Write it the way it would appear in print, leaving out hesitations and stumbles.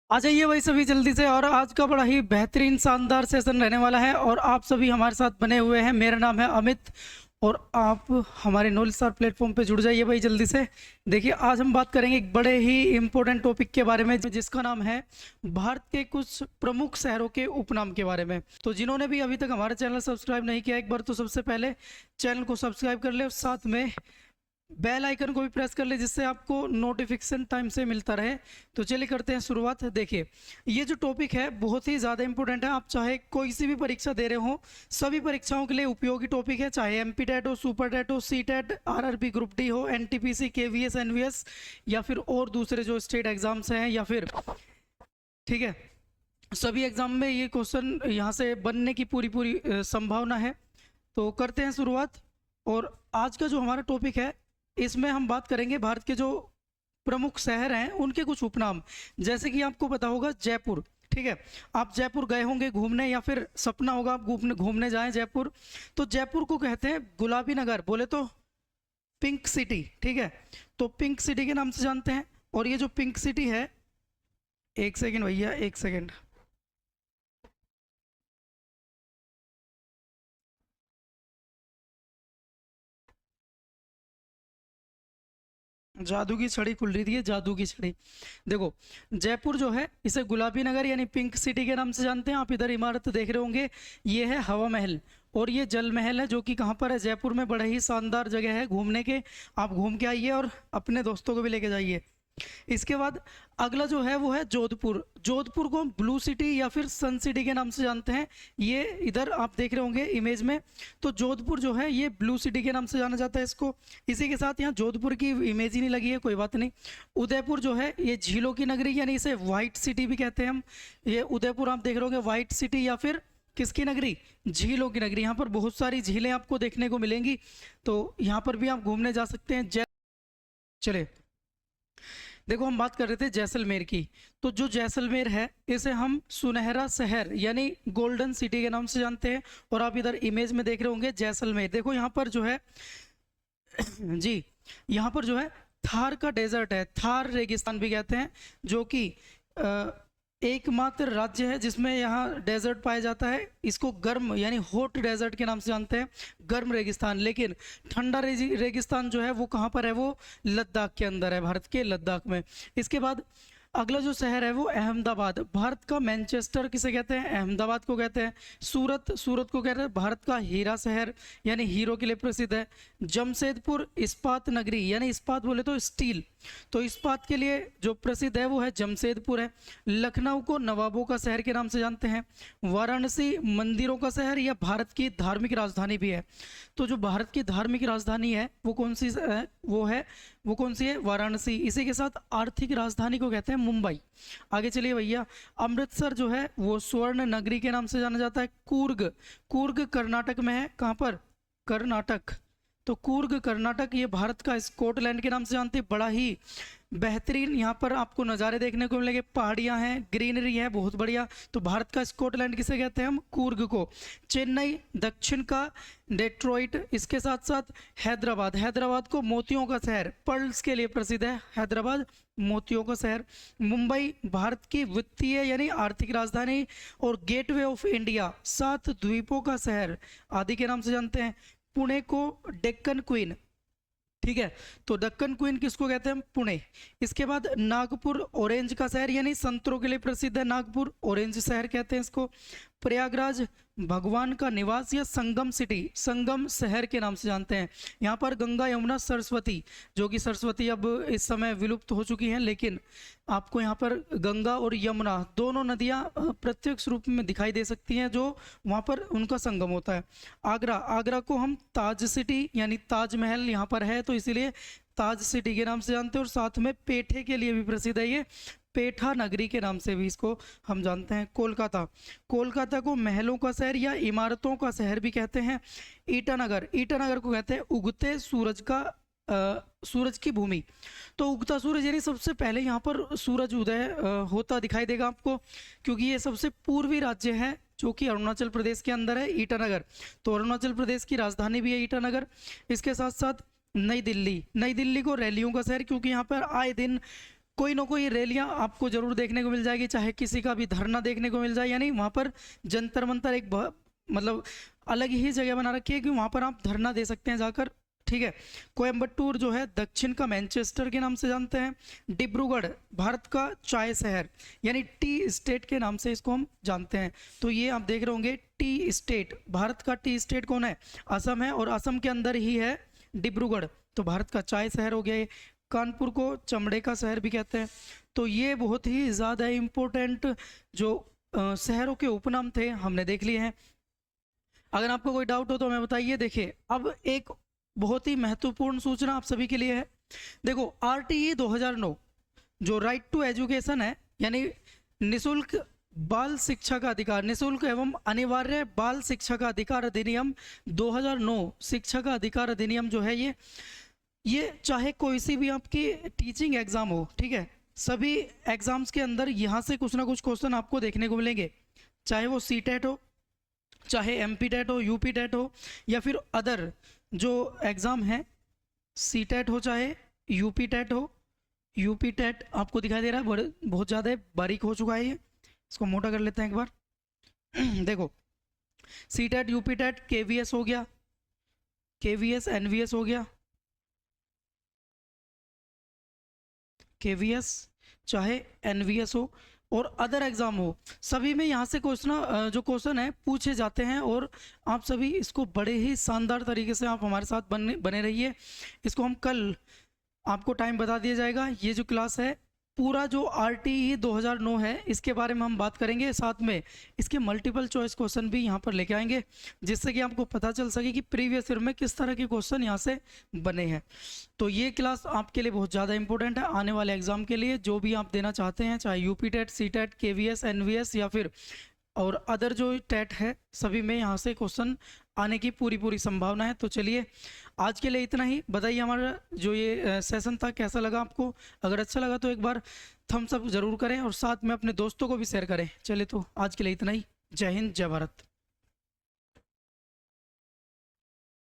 आ जाइए भाई सभी जल्दी से। और आज का बड़ा ही बेहतरीन शानदार सेशन रहने वाला है और आप सभी हमारे साथ बने हुए हैं। मेरा नाम है अमित और आप हमारे नॉलेज स्टार प्लेटफॉर्म पे जुड़ जाइए भाई जल्दी से। देखिए आज हम बात करेंगे एक बड़े ही इम्पोर्टेंट टॉपिक के बारे में जिसका नाम है भारत के कुछ प्रमुख शहरों के उपनाम के बारे में। तो जिन्होंने भी अभी तक हमारा चैनल सब्सक्राइब नहीं किया, एक बार तो सबसे पहले चैनल को सब्सक्राइब कर ले और साथ में बेल आइकन को भी प्रेस कर ले जिससे आपको नोटिफिकेशन टाइम से मिलता रहे। तो चलिए करते हैं शुरुआत। देखिए ये जो टॉपिक है बहुत ही ज़्यादा इंपॉर्टेंट है। आप चाहे कोई सी भी परीक्षा दे रहे हो, सभी परीक्षाओं के लिए उपयोगी टॉपिक है, चाहे एमपी टेट हो, सुपर टेट हो, CTET, RRB group D हो, एनटीपीसी, केवीएस, एनवीएस या फिर और दूसरे जो स्टेट एग्जाम्स हैं या फिर, ठीक है, सभी एग्जाम में ये क्वेश्चन यहाँ से बनने की पूरी पूरी संभावना है। तो करते हैं शुरुआत। और आज का जो हमारा टॉपिक है इसमें हम बात करेंगे भारत के जो प्रमुख शहर हैं उनके कुछ उपनाम। जैसे कि आपको पता होगा जयपुर, ठीक है, आप जयपुर गए होंगे घूमने या फिर सपना होगा आप घूमने घूमने जाएं जयपुर। तो जयपुर को कहते हैं गुलाबी नगर, बोले तो पिंक सिटी, ठीक है। तो पिंक सिटी के नाम से जानते हैं। और ये जो पिंक सिटी है, एक सेकेंड भैया, एक सेकेंड। जादू की छड़ी खुल रही थी, ये जादू की छड़ी। देखो जयपुर जो है इसे गुलाबी नगर यानी पिंक सिटी के नाम से जानते हैं। आप इधर इमारत देख रहे होंगे, ये है हवा महल और ये जल महल है जो कि कहाँ पर है, जयपुर में। बड़ा ही शानदार जगह है घूमने के, आप घूम के आइए और अपने दोस्तों को भी लेके जाइए। इसके बाद अगला जो है वो है जोधपुर। जोधपुर को हम ब्लू सिटी या फिर सन सिटी के नाम से जानते हैं। ये इधर आप देख रहे होंगे इमेज में। तो जोधपुर जो है ये ब्लू सिटी के नाम से जाना जाता है इसको। इसी के साथ यहाँ जोधपुर की इमेज ही नहीं लगी है, कोई बात नहीं। उदयपुर जो है ये झीलों की नगरी यानी इसे वाइट सिटी भी कहते हैं हम। ये उदयपुर आप देख रहे होंगे वाइट सिटी या फिर किसकी नगरी, झीलों की नगरी। यहाँ पर बहुत सारी झीलें आपको देखने को मिलेंगी, तो यहाँ पर भी आप घूमने जा सकते हैं। चले, देखो हम बात कर रहे थे जैसलमेर की। तो जो जैसलमेर है इसे हम सुनहरा शहर यानी गोल्डन सिटी के नाम से जानते हैं। और आप इधर इमेज में देख रहे होंगे जैसलमेर, देखो यहाँ पर जो है जी, यहाँ पर जो है थार का डेजर्ट है, थार रेगिस्तान भी कहते हैं, जो कि एकमात्र राज्य है जिसमें यहाँ डेजर्ट पाया जाता है। इसको गर्म यानी हॉट डेजर्ट के नाम से जानते हैं, गर्म रेगिस्तान। लेकिन ठंडा रेगिस्तान जो है वो कहाँ पर है, वो लद्दाख के अंदर है, भारत के लद्दाख में। इसके बाद अगला जो शहर है वो अहमदाबाद। भारत का मैनचेस्टर किसे कहते हैं, अहमदाबाद को कहते हैं। सूरत, सूरत को कहते हैं भारत का हीरा शहर यानी हीरो के लिए प्रसिद्ध है। जमशेदपुर इस्पात नगरी यानी इस्पात बोले तो स्टील, तो इस्पात के लिए जो प्रसिद्ध है वो है जमशेदपुर है। लखनऊ को नवाबों का शहर के नाम से जानते हैं। वाराणसी मंदिरों का शहर या भारत की धार्मिक राजधानी भी है। तो जो भारत की धार्मिक राजधानी है वो कौन सी है, वो कौन सी है, वाराणसी। इसी के साथ आर्थिक राजधानी को कहते हैं मुंबई। आगे चलिए भैया, अमृतसर जो है वो स्वर्ण नगरी के नाम से जाना जाता है। कूर्ग, कूर्ग कर्नाटक में है, कहाँ पर, कर्नाटक। तो कूर्ग कर्नाटक ये भारत का स्कॉटलैंड के नाम से जानते हैं। बड़ा ही बेहतरीन यहाँ पर आपको नज़ारे देखने को मिलेंगे, पहाड़ियाँ हैं, ग्रीनरी है, बहुत बढ़िया। तो भारत का स्कॉटलैंड किसे कहते हैं हम, कूर्ग को। चेन्नई दक्षिण का डेट्रॉइट। इसके साथ साथ हैदराबाद, हैदराबाद को मोतियों का शहर, पर्ल्स के लिए प्रसिद्ध है हैदराबाद, मोतियों का शहर। मुंबई भारत की वित्तीय यानी आर्थिक राजधानी और गेटवे ऑफ इंडिया, 7 द्वीपों का शहर आदि के नाम से जानते हैं। पुणे को डेक्कन क्वीन, ठीक है, तो दक्कन क्वीन किसको कहते हैं, पुणे। इसके बाद नागपुर ऑरेंज का शहर यानी संतरों के लिए प्रसिद्ध है, नागपुर ऑरेंज शहर कहते हैं इसको। प्रयागराज भगवान का निवास या संगम सिटी, संगम शहर के नाम से जानते हैं। यहाँ पर गंगा यमुना सरस्वती, जो कि सरस्वती अब इस समय विलुप्त हो चुकी हैं, लेकिन आपको यहाँ पर गंगा और यमुना दोनों नदियाँ प्रत्यक्ष रूप में दिखाई दे सकती हैं, जो वहाँ पर उनका संगम होता है। आगरा, आगरा को हम ताज सिटी यानी ताजमहल यहाँ पर है तो इसीलिए ताज सिटी के नाम से जानते हैं। और साथ में पेठे के लिए भी प्रसिद्ध है, ये पेठा नगरी के नाम से भी इसको हम जानते हैं। कोलकाता, कोलकाता को महलों का शहर या इमारतों का शहर भी कहते हैं। ईटानगर, ईटानगर को कहते हैं उगते सूरज का सूरज की भूमि। तो उगता सूरज यानी सबसे पहले यहाँ पर सूरज उदय होता दिखाई देगा आपको, क्योंकि ये सबसे पूर्वी राज्य है जो कि अरुणाचल प्रदेश के अंदर है, ईटानगर। तो अरुणाचल प्रदेश की राजधानी भी है ईटानगर। इसके साथ साथ नई दिल्ली, नई दिल्ली को रैलियों का शहर, क्योंकि यहाँ पर आए दिन कोई ना कोई रैलियां आपको जरूर देखने को मिल जाएगी, चाहे किसी का भी धरना देखने को मिल जाए, यानी वहाँ पर जंतर मंतर एक मतलब अलग ही जगह बना रखी है कि वहाँ पर आप धरना दे सकते हैं जाकर, ठीक है। कोयम्बटूर जो है दक्षिण का मैनचेस्टर के नाम से जानते हैं। डिब्रूगढ़ भारत का चाय शहर यानी टी स्टेट के नाम से इसको हम जानते हैं। तो ये आप देख रहे होंगे टी स्टेट, भारत का टी स्टेट कौन है? असम है, और असम के अंदर ही है डिब्रूगढ़, तो भारत का चाय शहर हो गया ये। कानपुर को चमड़े का शहर भी कहते हैं। तो ये बहुत ही ज़्यादा इम्पोर्टेंट जो शहरों के उपनाम थे हमने देख लिए हैं। अगर आपको कोई डाउट हो तो हमें बताइए। देखिए अब एक बहुत ही महत्वपूर्ण सूचना आप सभी के लिए है। देखो RTE 2009 जो राइट टू एजुकेशन है, यानी निशुल्क बाल शिक्षा का अधिकार, निशुल्क एवं अनिवार्य बाल शिक्षा का अधिकार अधिनियम 2009 शिक्षा का अधिकार अधिनियम जो है ये चाहे कोई सी भी आपकी टीचिंग एग्जाम हो, ठीक है, सभी एग्जाम्स के अंदर यहाँ से कुछ ना कुछ क्वेश्चन आपको देखने को मिलेंगे, चाहे वो CTET हो, चाहे MP टेट हो, UP टेट हो, या फिर अदर जो एग्ज़ाम है CTET हो चाहे UP टेट हो। UP टेट आपको दिखाई दे रहा है बहुत ज़्यादा बारीक हो चुका है, ये इसको मोटा कर लेते हैं एक बार। देखो CTET UP टेट KVS हो गया, KVS NVS हो गया, KVS चाहे NVS हो और अदर एग्ज़ाम हो, सभी में यहाँ से जो क्वेश्चन है पूछे जाते हैं। और आप सभी इसको बड़े ही शानदार तरीके से आप हमारे साथ बने रहिए। इसको हम कल आपको टाइम बता दिया जाएगा। ये जो क्लास है पूरा जो RTE 2009 है इसके बारे में हम बात करेंगे, साथ में इसके मल्टीपल चॉइस क्वेश्चन भी यहाँ पर लेके आएंगे, जिससे कि आपको पता चल सके कि प्रीवियस ईयर में किस तरह के क्वेश्चन यहाँ से बने हैं। तो ये क्लास आपके लिए बहुत ज़्यादा इंपॉर्टेंट है आने वाले एग्जाम के लिए, जो भी आप देना चाहते हैं, चाहे UP TET, CTET, KVS, NVS या फिर और अदर जो टेट है, सभी में यहाँ से क्वेश्चन आने की पूरी संभावना है। तो चलिए आज के लिए इतना ही। बताइए हमारा जो ये सेशन था कैसा लगा आपको? अगर अच्छा लगा तो एक बार थम्स अप ज़रूर करें और साथ में अपने दोस्तों को भी शेयर करें। चलिए तो आज के लिए इतना ही। जय हिंद, जय भारत।